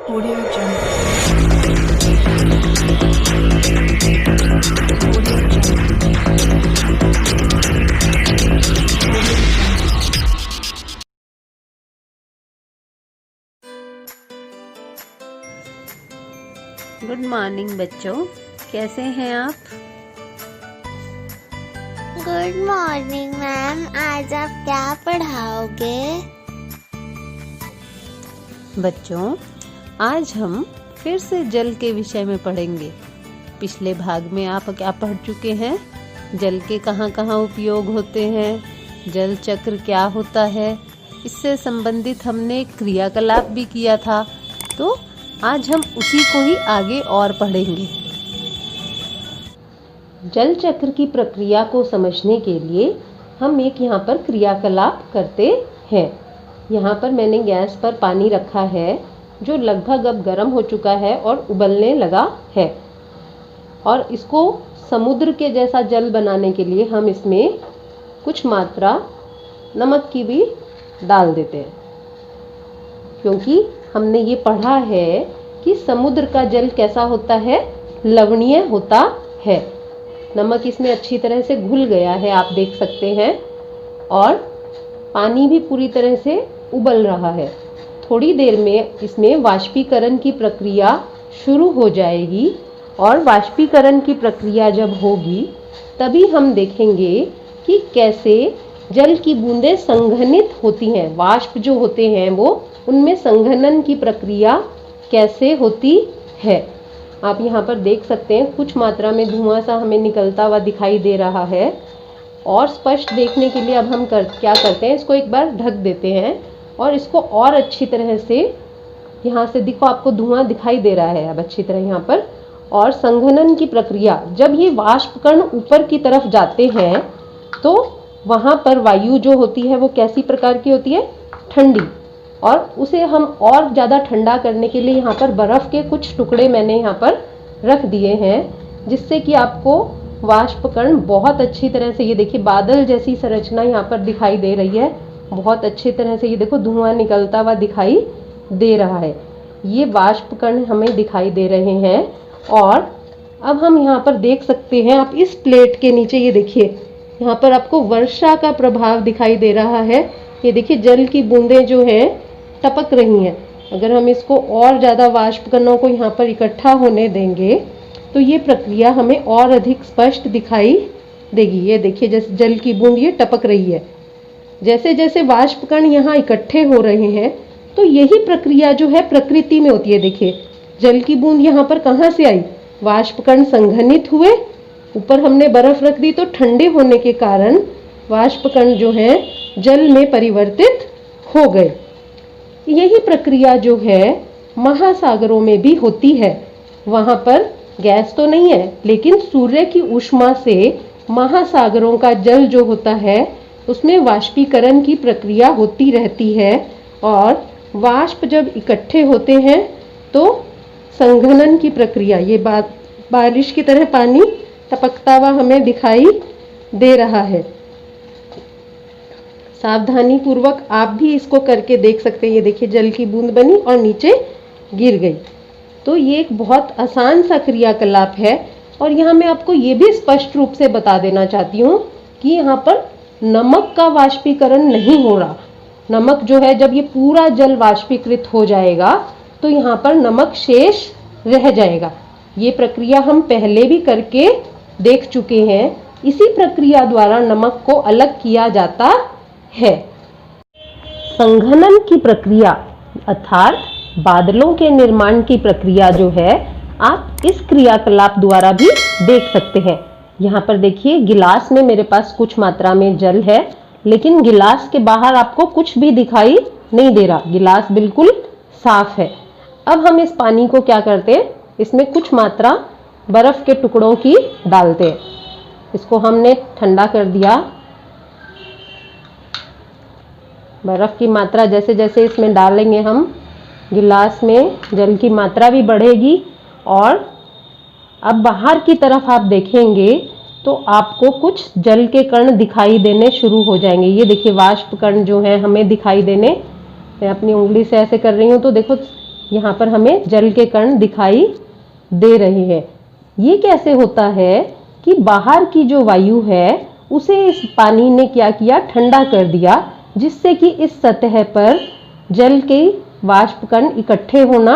Audio Jungle. Audio Jungle. Good morning बच्चों, कैसे हैं आप? Good morning ma'am. आज आप क्या पढ़ाओगे? बच्चों, आज हम फिर से जल के विषय में पढ़ेंगे। पिछले भाग में आप क्या पढ़ चुके हैं? जल के कहाँ कहाँ उपयोग होते हैं, जल चक्र क्या होता है, इससे संबंधित हमने क्रियाकलाप भी किया था। तो आज हम उसी को ही आगे और पढ़ेंगे। जल चक्र की प्रक्रिया को समझने के लिए हम एक यहाँ पर क्रियाकलाप करते हैं। यहाँ पर मैंने गैस पर पानी रखा है जो लगभग अब गर्म हो चुका है और उबलने लगा है, और इसको समुद्र के जैसा जल बनाने के लिए हम इसमें कुछ मात्रा नमक की भी डाल देते हैं, क्योंकि हमने ये पढ़ा है कि समुद्र का जल कैसा होता है, लवणीय होता है। नमक इसमें अच्छी तरह से घुल गया है, आप देख सकते हैं, और पानी भी पूरी तरह से उबल रहा है। थोड़ी देर में इसमें वाष्पीकरण की प्रक्रिया शुरू हो जाएगी, और वाष्पीकरण की प्रक्रिया जब होगी तभी हम देखेंगे कि कैसे जल की बूंदें संघनित होती हैं। वाष्प जो होते हैं वो उनमें संघनन की प्रक्रिया कैसे होती है। आप यहाँ पर देख सकते हैं कुछ मात्रा में धुआं सा हमें निकलता हुआ दिखाई दे रहा है, और स्पष्ट देखने के लिए अब हम क्या करते हैं, इसको एक बार ढक देते हैं और इसको और अच्छी तरह से, यहाँ से देखो आपको धुआं दिखाई दे रहा है अब अच्छी तरह यहाँ पर। और संघनन की प्रक्रिया, जब ये वाष्प कण ऊपर की तरफ जाते हैं तो वहाँ पर वायु जो होती है वो कैसी प्रकार की होती है, ठंडी, और उसे हम और ज़्यादा ठंडा करने के लिए यहाँ पर बर्फ़ के कुछ टुकड़े मैंने यहाँ पर रख दिए हैं, जिससे कि आपको वाष्प कण बहुत अच्छी तरह से, ये देखिए बादल जैसी संरचना यहाँ पर दिखाई दे रही है। बहुत अच्छी तरह से ये देखो धुआं निकलता हुआ दिखाई दे रहा है। ये वाष्प कण हमें दिखाई दे रहे हैं। और अब हम यहाँ पर देख सकते हैं, आप इस प्लेट के नीचे ये देखिए, यहाँ पर आपको वर्षा का प्रभाव दिखाई दे रहा है। ये देखिए जल की बूंदें जो हैं टपक रही हैं। अगर हम इसको और ज़्यादा वाष्प कणों को यहाँ पर इकट्ठा होने देंगे तो ये प्रक्रिया हमें और अधिक स्पष्ट दिखाई देगी। ये देखिए जैसे जल की बूंद ये टपक रही है। जैसे जैसे वाष्प कण यहाँ इकट्ठे हो रहे हैं तो यही प्रक्रिया जो है प्रकृति में होती है। देखिए जल की बूंद यहाँ पर कहाँ से आई, वाष्प कण संघनित हुए, ऊपर हमने बर्फ रख दी तो ठंडे होने के कारण वाष्प कण जो है जल में परिवर्तित हो गए। यही प्रक्रिया जो है महासागरों में भी होती है। वहाँ पर गैस तो नहीं है, लेकिन सूर्य की ऊष्मा से महासागरों का जल जो होता है उसमें वाष्पीकरण की प्रक्रिया होती रहती है, और वाष्प जब इकट्ठे होते हैं तो संघनन की प्रक्रिया, ये बारिश की तरह पानी टपकता हुआ हमें दिखाई दे रहा है। सावधानी पूर्वक आप भी इसको करके देख सकते हैं। ये देखिए जल की बूंद बनी और नीचे गिर गई। तो ये एक बहुत आसान सा क्रियाकलाप है। और यहाँ मैं आपको ये भी स्पष्ट रूप से बता देना चाहती हूँ कि यहाँ पर नमक का वाष्पीकरण नहीं हो रहा। नमक जो है, जब ये पूरा जल वाष्पीकृत हो जाएगा तो यहाँ पर नमक शेष रह जाएगा। ये प्रक्रिया हम पहले भी करके देख चुके हैं। इसी प्रक्रिया द्वारा नमक को अलग किया जाता है। संघनन की प्रक्रिया अर्थात बादलों के निर्माण की प्रक्रिया जो है, आप इस क्रियाकलाप द्वारा भी देख सकते हैं। यहाँ पर देखिए गिलास में मेरे पास कुछ मात्रा में जल है, लेकिन गिलास के बाहर आपको कुछ भी दिखाई नहीं दे रहा, गिलास बिल्कुल साफ है। अब हम इस पानी को क्या करते हैं, इसमें कुछ मात्रा बर्फ के टुकड़ों की डालते हैं। इसको हमने ठंडा कर दिया। बर्फ की मात्रा जैसे जैसे इसमें डालेंगे हम, गिलास में जल की मात्रा भी बढ़ेगी। और अब बाहर की तरफ आप देखेंगे तो आपको कुछ जल के कण दिखाई देने शुरू हो जाएंगे। ये देखिए वाष्प कण जो है हमें दिखाई देने, मैं अपनी उंगली से ऐसे कर रही हूँ तो देखो यहाँ पर हमें जल के कण दिखाई दे रहे हैं। ये कैसे होता है कि बाहर की जो वायु है उसे इस पानी ने क्या किया, ठंडा कर दिया, जिससे कि इस सतह पर जल के वाष्प कण इकट्ठे होना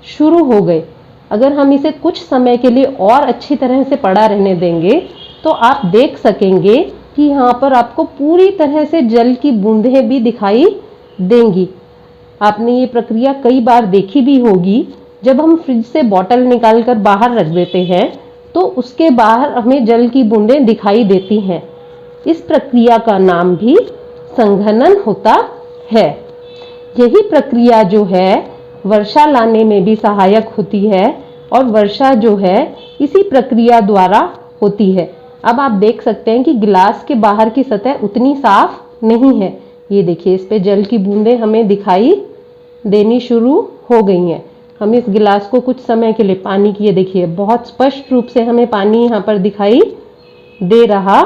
शुरू हो गए। अगर हम इसे कुछ समय के लिए और अच्छी तरह से पड़ा रहने देंगे तो आप देख सकेंगे कि यहाँ पर आपको पूरी तरह से जल की बूंदें भी दिखाई देंगी। आपने ये प्रक्रिया कई बार देखी भी होगी। जब हम फ्रिज से बॉटल निकाल कर बाहर रख देते हैं तो उसके बाहर हमें जल की बूंदें दिखाई देती हैं। इस प्रक्रिया का नाम भी संघनन होता है। यही प्रक्रिया जो है वर्षा लाने में भी सहायक होती है और वर्षा जो है इसी प्रक्रिया द्वारा होती है। अब आप देख सकते हैं कि गिलास के बाहर की सतह उतनी साफ नहीं है। ये देखिए, इस पे जल की बूंदें हमें दिखाई देनी शुरू हो गई हैं। हम इस गिलास को कुछ समय के लिए पानी की, ये देखिए बहुत स्पष्ट रूप से हमें पानी यहाँ पर दिखाई दे रहा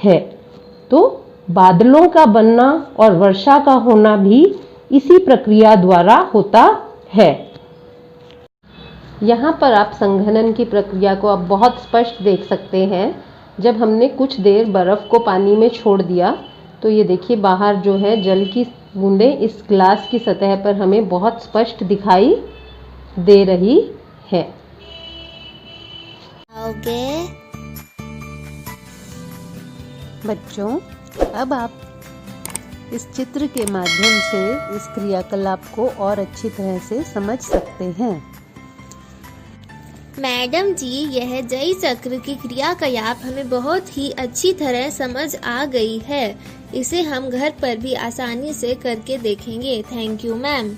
है। तो बादलों का बनना और वर्षा का होना भी इसी प्रक्रिया द्वारा होता है। यहाँ पर आप संघनन की प्रक्रिया को आप बहुत स्पष्ट देख सकते हैं। जब हमने कुछ देर बर्फ को पानी में छोड़ दिया तो ये देखिए बाहर जो है जल की बूंदें इस ग्लास की सतह पर हमें बहुत स्पष्ट दिखाई दे रही है। आओगे? बच्चों, अब आप इस चित्र के माध्यम से इस क्रियाकलाप को और अच्छी तरह से समझ सकते हैं। मैडम जी, यह जई चक्र की क्रियाकलाप हमें बहुत ही अच्छी तरह समझ आ गई है। इसे हम घर पर भी आसानी से करके देखेंगे। Thank you ma'am.